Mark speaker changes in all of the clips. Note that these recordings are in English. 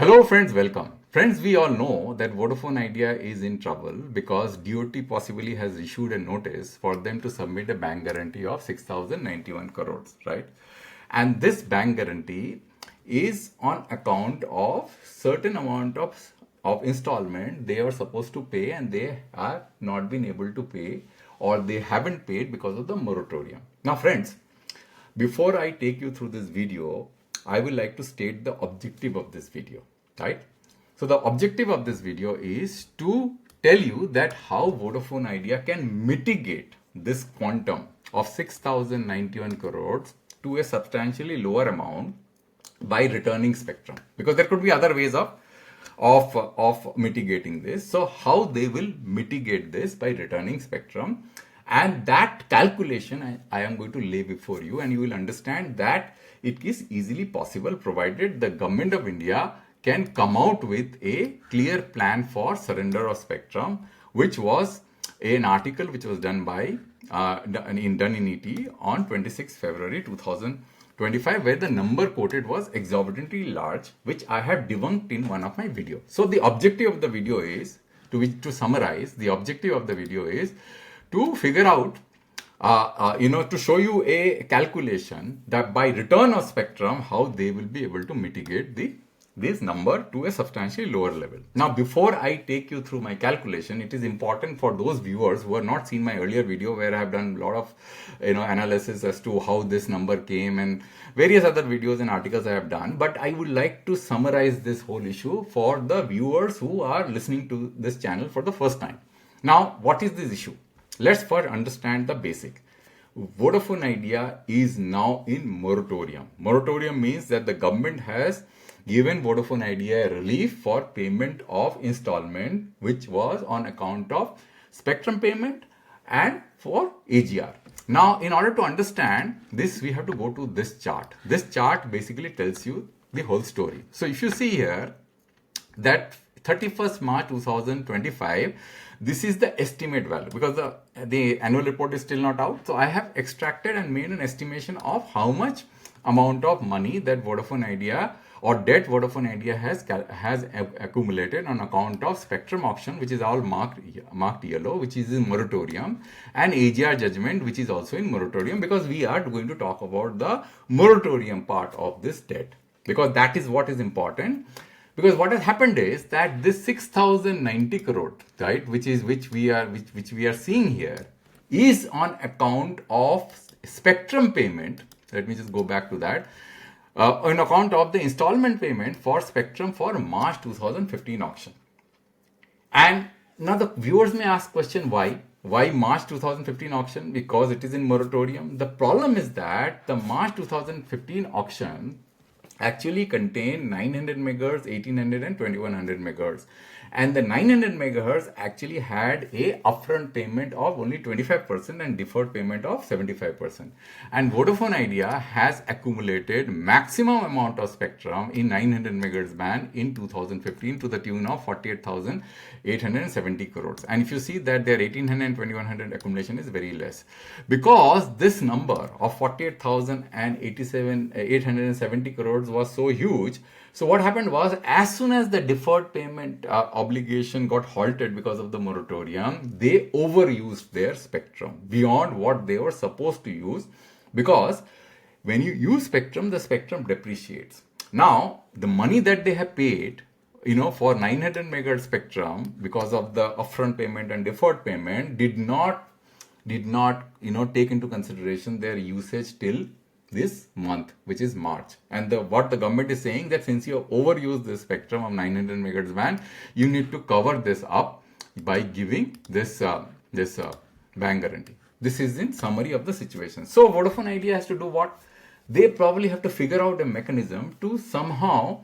Speaker 1: Hello friends, welcome. Friends, we all know that Vodafone Idea is in trouble because DOT possibly has issued a notice for them to submit a bank guarantee of 6,091 crores, right? And this bank guarantee is on account of certain amount of installment they are supposed to pay and they are not been able to pay or they haven't paid because of the moratorium. Now friends, before I take you through this video, I would like to state the objective of this video, right? So the objective of this video is to tell you that how Vodafone Idea can mitigate this quantum of 6,091 crores to a substantially lower amount by returning spectrum, because there could be other ways of mitigating this. So how they will mitigate this by returning spectrum, and that calculation I am going to lay before you, and you will understand that it is easily possible provided the government of India can come out with a clear plan for surrender of spectrum, which was an article which was done by done in ET on 26 February 2025, where the number quoted was exorbitantly large, which I have debunked in one of my videos. So the objective of the video is, to summarize, the objective of the video is to figure out, to show you a calculation that by return of spectrum, how they will be able to mitigate this number to a substantially lower level. Now, before I take you through my calculation, it is important for those viewers who have not seen my earlier video where I have done a lot of analysis as to how this number came and various other videos and articles I have done. But I would like to summarize this whole issue for the viewers who are listening to this channel for the first time. Now, what is this issue? Let's first understand the basic. Vodafone Idea is now in moratorium. Moratorium means that the government has given Vodafone Idea a relief for payment of installment, which was on account of spectrum payment and for AGR. Now, in order to understand this, we have to go to this chart. This chart basically tells you the whole story. So if you see here that 31st March 2025, this is the estimate value, because the annual report is still not out. So I have extracted and made an estimation of how much amount of money that Vodafone Idea or debt Vodafone Idea has accumulated on account of spectrum auction, which is all marked yellow, which is in moratorium, and AGR judgment, which is also in moratorium, because we are going to talk about the moratorium part of this debt, because that is what is important. Because what has happened is that this 6,090 crore, right, which we are seeing here, is on account of spectrum payment. Let me just go back to that. On account of the installment payment for spectrum for March 2015 auction. And now the viewers may ask question, why? Why March 2015 auction? Because it is in moratorium. The problem is that the March 2015 auction actually contained 900 megahertz, 1800 and 2100 megahertz. And the 900 megahertz actually had a upfront payment of only 25% and deferred payment of 75%. And Vodafone Idea has accumulated maximum amount of spectrum in 900 megahertz band in 2015 to the tune of 48,870 crores. And if you see that their 1800 and 2100 accumulation is very less, because this number of 48,870 crores was so huge. So what happened was, as soon as the deferred payment obligation got halted because of the moratorium, they overused their spectrum beyond what they were supposed to use, because when you use spectrum, the spectrum depreciates. Now, the money that they have paid, for 900 megahertz spectrum, because of the upfront payment and deferred payment, did not take into consideration their usage till this month, which is March. And what the government is saying, that since you have overused the spectrum of 900 megahertz band, you need to cover this up by giving this bank guarantee. This is in summary of the situation. So Vodafone Idea has to do what? They probably have to figure out a mechanism to somehow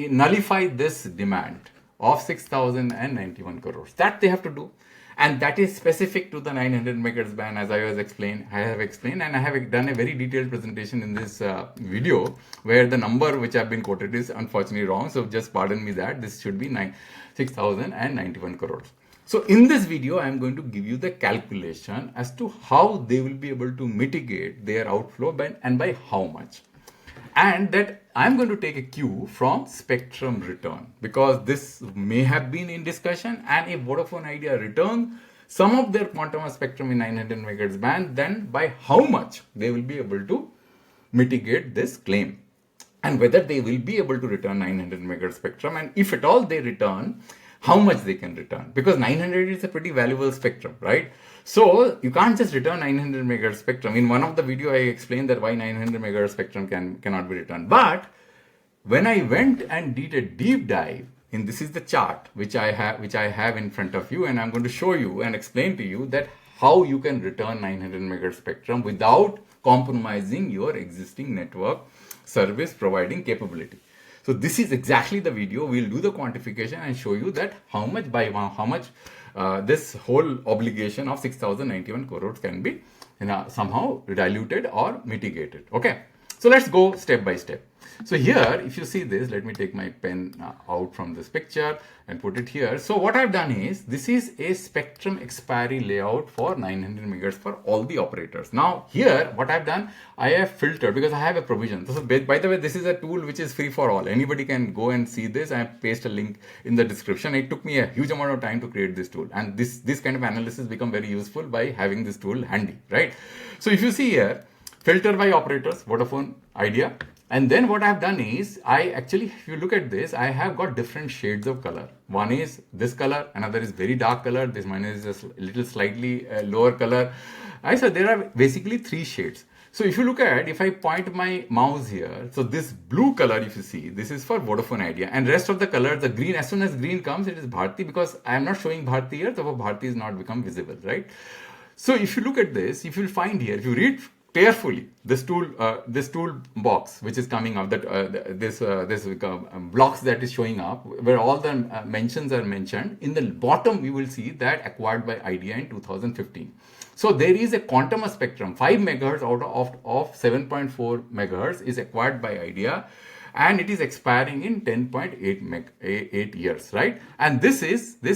Speaker 1: nullify this demand of 6,091 crores. That they have to do. And that is specific to the 900 megahertz band, as I have explained, and I have done a very detailed presentation in this video, where the number which have been quoted is unfortunately wrong. So just pardon me that. This should be 6,091 crores. So in this video, I am going to give you the calculation as to how they will be able to mitigate their outflow and by how much. And that I'm going to take a cue from spectrum return, because this may have been in discussion, and if Vodafone Idea return some of their quantum of spectrum in 900 megahertz band, then by how much they will be able to mitigate this claim, and whether they will be able to return 900 megahertz spectrum, and if at all they return, how much they can return, because 900 is a pretty valuable spectrum, right? So you can't just return 900 megahertz spectrum. In one of the video, I explained that why 900 megahertz spectrum cannot be returned. But when I went and did a deep dive, and this is the chart which I have in front of you, and I'm going to show you and explain to you that how you can return 900 megahertz spectrum without compromising your existing network service providing capability. So this is exactly the video. We'll do the quantification and show you that how much this whole obligation of 6,091 crores can be somehow diluted or mitigated. Okay, so let's go step by step. So here, if you see this, let me take my pen out from this picture and put it here. So what I've done is, this is a spectrum expiry layout for 900 megahertz for all the operators. Now here, what I've done, I have filtered, because I have a provision. So by the way, this is a tool which is free for all. Anybody can go and see this. I have pasted a link in the description. It took me a huge amount of time to create this tool. And this kind of analysis become very useful by having this tool handy, right? So if you see here, filter by operators, Vodafone Idea. And then what I've done is, if you look at this, I have got different shades of color. One is this color, another is very dark color, this one is a little slightly lower color. So there are basically three shades. So if you look at, if I point my mouse here, so this blue color, if you see, this is for Vodafone Idea, and rest of the colors, the green, as soon as green comes, it is Bharti, because I am not showing Bharti here, so Bharti is not become visible, right? So if you look at this, if you find here, if you read carefully this tool box which is coming up, that this blocks that is showing up, where all the mentions are mentioned, in the bottom you will see that acquired by Idea in 2015. So there is a quantum of spectrum, 5 megahertz out of 7.4 megahertz is acquired by Idea, and it is expiring in 10.8 years, right? And this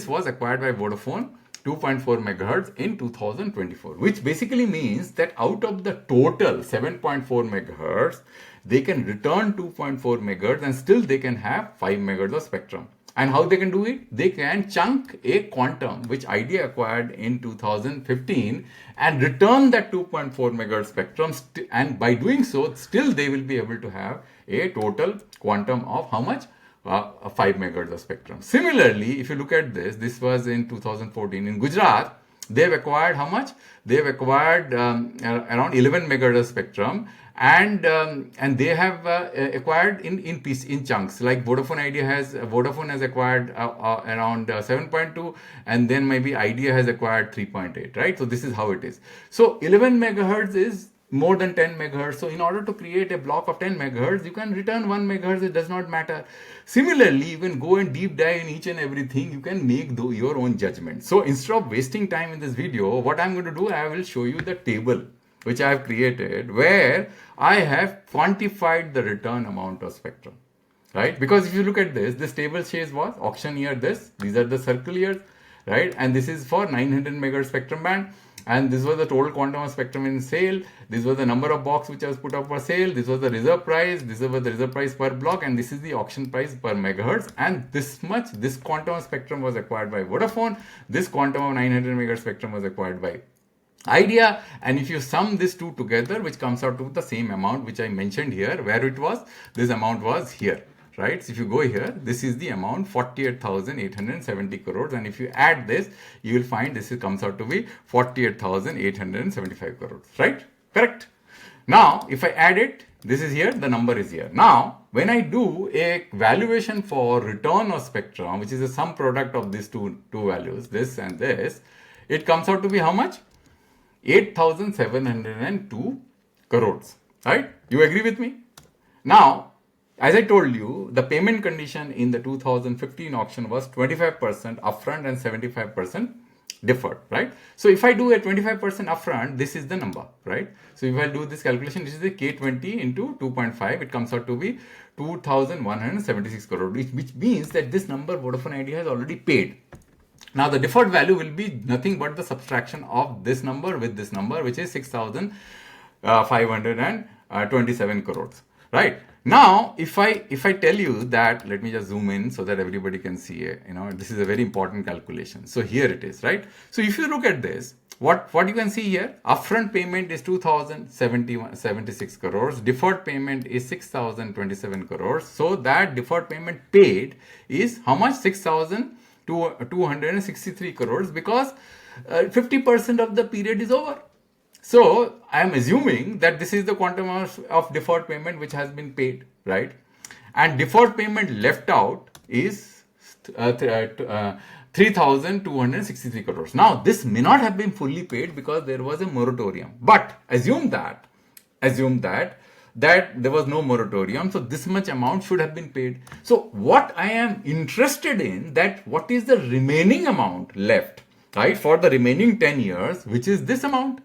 Speaker 1: was acquired by Vodafone 2.4 megahertz in 2024, which basically means that out of the total 7.4 megahertz, they can return 2.4 megahertz and still they can have 5 megahertz of spectrum. And how they can do it? They can chunk a quantum which Idea acquired in 2015 and return that 2.4 megahertz spectrum, and by doing so, still they will be able to have a total quantum of how much? 5 megahertz of spectrum. Similarly, if you look at this was in 2014 in Gujarat. They've acquired how much? They've acquired around 11 megahertz of spectrum, and they have acquired in chunks. Like Vodafone has acquired around 7.2, and then maybe Idea has acquired 3.8, right? So this is how it is. So 11 megahertz is more than 10 megahertz. So in order to create a block of 10 megahertz, you can return 1 megahertz. It does not matter. Similarly, you can go and deep dive in each and everything. You can make your own judgment. So instead of wasting time in this video, what I'm going to do, I will show you the table which I have created, where I have quantified the return amount of spectrum, right? Because if you look at this table says what? Auction year these are the circle years, right? And this is for 900 megahertz spectrum band. And this was the total quantum of spectrum in sale. This was the number of blocks which was put up for sale. This was the reserve price. This was the reserve price per block. And this is the auction price per megahertz. And this quantum of spectrum was acquired by Vodafone. This quantum of 900 megahertz spectrum was acquired by Idea. And if you sum these two together, which comes out to the same amount which I mentioned here, where it was, this amount was here. Right? So if you go here, this is the amount 48,870 crores, and if you add this, you will find this comes out to be 48,875 crores, right? Correct. Now, if I add it, this is here, the number is here. Now, when I do a valuation for return of spectrum, which is a sum product of these two values, this and this, it comes out to be how much? 8,702 crores, right? You agree with me? Now, as I told you, the payment condition in the 2015 auction was 25% upfront and 75% deferred, right? So if I do a 25% upfront, this is the number, right? So if I do this calculation, this is the K20 into 2.5, it comes out to be 2,176 crore, which means that this number Vodafone Idea has already paid. Now the deferred value will be nothing but the subtraction of this number with this number, which is 6,527 crores, right? Now, if I tell you that, let me just zoom in so that everybody can see it. This is a very important calculation. So here it is, right? So if you look at this, what you can see here, upfront payment is 2,076 crores. Deferred payment is 6,027 crores. So that deferred payment paid is how much? 6,263 crores, because 50% of the period is over. So I am assuming that this is the quantum of deferred payment which has been paid, right? And deferred payment left out is 3,263 crores. Now, this may not have been fully paid because there was a moratorium. But assume that there was no moratorium, so this much amount should have been paid. So what I am interested in, that what is the remaining amount left, right, for the remaining 10 years, which is this amount.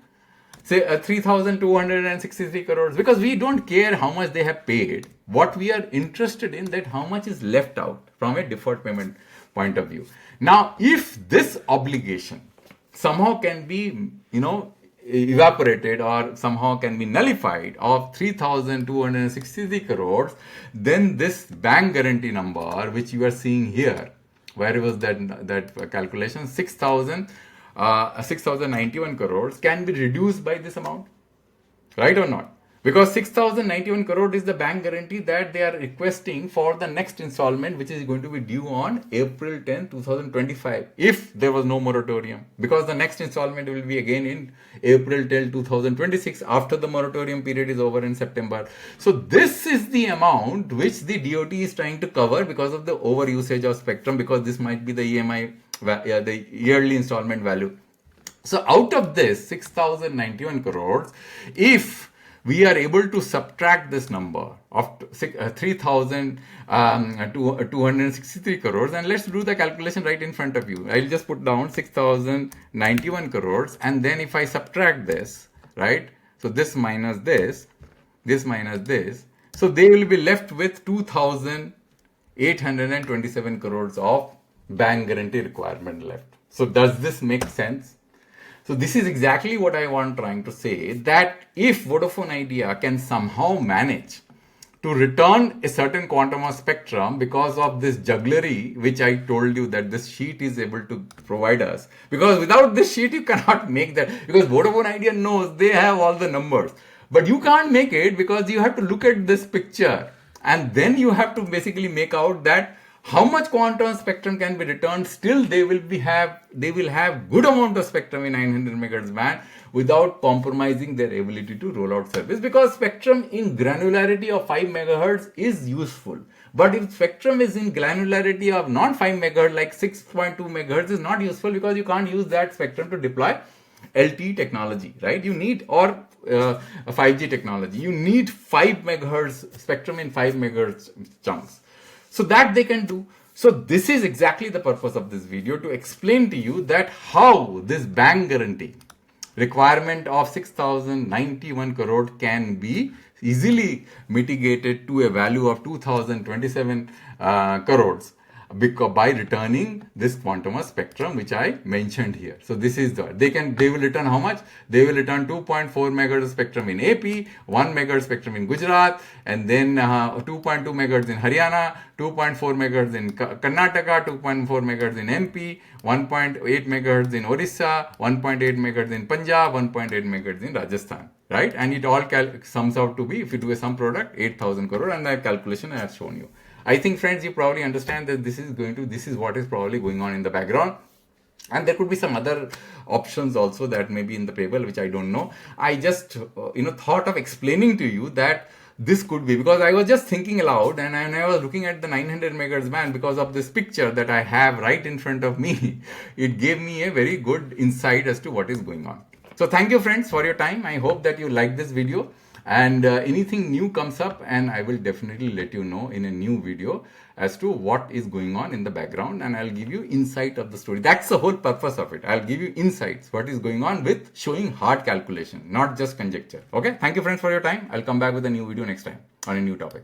Speaker 1: Say 3,263 crores, because we don't care how much they have paid. What we are interested in, that how much is left out from a deferred payment point of view. Now, if this obligation somehow can be, evaporated or somehow can be nullified of 3,263 crores, then this bank guarantee number, which you are seeing here, where was that calculation, 6,091 crores, can be reduced by this amount, right or not? Because 6,091 crore is the bank guarantee that they are requesting for the next installment, which is going to be due on April 10, 2025, if there was no moratorium. Because the next installment will be again in April 10, 2026, after the moratorium period is over in September. So this is the amount which the DoT is trying to cover because of the overusage of spectrum, because this might be the EMI, the yearly installment value. So out of this 6,091 crores, if we are able to subtract this number of 3,263 crores, and let's do the calculation right in front of you. I'll just put down 6,091 crores, and then if I subtract this, right, so this minus this minus this, so they will be left with 2,827 crores of bank guarantee requirement left. So does this make sense? So this is exactly what I want trying to say, that if Vodafone Idea can somehow manage to return a certain quantum of spectrum because of this jugglery, which I told you that this sheet is able to provide us, because without this sheet you cannot make that, because Vodafone Idea knows they have all the numbers, but you can't make it because you have to look at this picture and then you have to basically make out that how much quantum spectrum can be returned. Still they will have good amount of spectrum in 900 megahertz band without compromising their ability to roll out service, because spectrum in granularity of 5 megahertz is useful. But if spectrum is in granularity of not 5 megahertz, like 6.2 megahertz, is not useful, because you can't use that spectrum to deploy LTE technology, right? You need, or 5G technology, you need 5 megahertz spectrum in 5 megahertz chunks. So that they can do. So this is exactly the purpose of this video, to explain to you that how this bank guarantee requirement of 6,091 crore can be easily mitigated to a value of 2,027 crores by returning this quantum of spectrum which I mentioned here. So this is they will return how much? They will return 2.4 megahertz spectrum in AP, 1 megahertz spectrum in Gujarat, and then 2.2 megahertz in Haryana, 2.4 megahertz in Karnataka, 2.4 megahertz in MP, 1.8 megahertz in Orissa, 1.8 megahertz in Punjab, 1.8 megahertz in Rajasthan, right? And it all sums out to be, if you do a sum product, 8,000 crore, and that calculation I have shown you. I think, friends, you probably understand that this is what is probably going on in the background. And there could be some other options also that may be in the table, which I don't know. I just, thought of explaining to you that this could be, because I was just thinking aloud, and I was looking at the 900 megahertz band because of this picture that I have right in front of me. It gave me a very good insight as to what is going on. So thank you, friends, for your time. I hope that you like this video. And anything new comes up, and I will definitely let you know in a new video as to what is going on in the background, and I'll give you insight of the story. That's the whole purpose of it. I'll give you insights, what is going on, with showing hard calculation, not just conjecture. Okay, thank you, friends, for your time. I'll come back with a new video next time on a new topic.